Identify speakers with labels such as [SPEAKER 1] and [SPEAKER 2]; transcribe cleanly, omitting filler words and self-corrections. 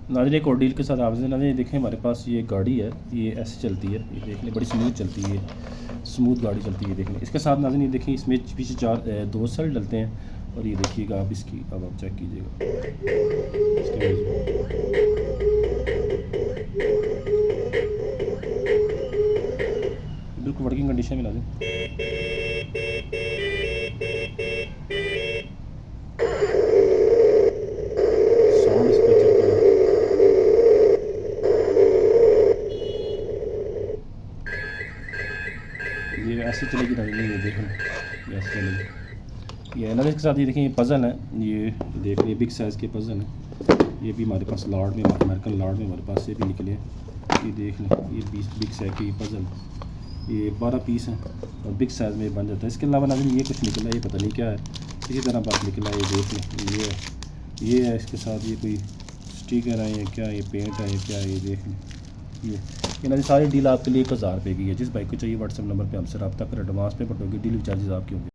[SPEAKER 1] नाज़रीन एक और डील के साथ आपसे नाज़रीन देखें, हमारे पास ये गाड़ी है, ये ऐसे चलती है, ये देख लें बड़ी स्मूथ चलती है, स्मूथ गाड़ी चलती है। देख लें इसके साथ नाज़रीन ये देखें, इसमें पीछे दो सेल डलते हैं। और ये देखिएगा आप इसकी, अब आप चेक कीजिएगा इसके बिल्कुल वर्किंग कंडीशन में नाज़रीन। साउंड इसका चेक करें, ये ऐसे चलेगी नाज़रीन, ये देखें ये ऐसे चलेगी। ये नाज़रीन के साथ ये देखें, ये पज़ल है, ये देख लें बिग साइज़ के पज़ल हैं। ये भी हमारे पास लार्ड में, अमेरिकन लार्ड में हमारे पास से भी निकले हैं। ये देख लें, ये 20 बिग साइज़ के पज़ल, ये 12 पीस हैं और बिग साइज़ में बन जाता है। इसके अलावा नाज़रीन ये कुछ निकला, ये पता नहीं क्या है, इसी तरह बात निकला। ये देख लें, ये है इसके साथ, ये कोई स्टिकर है या क्या, ये पेंट है या क्या, ये देख लें। ये नाज़रीन सारी डील आपके लिए 1000 रुपये की है। जिस बाइक को चाहिए व्हाट्सएप नंबर पे हमसे रब्ता करें, एडवांस पे बटोगे, डिलीवरी चार्जेस आपके होंगे।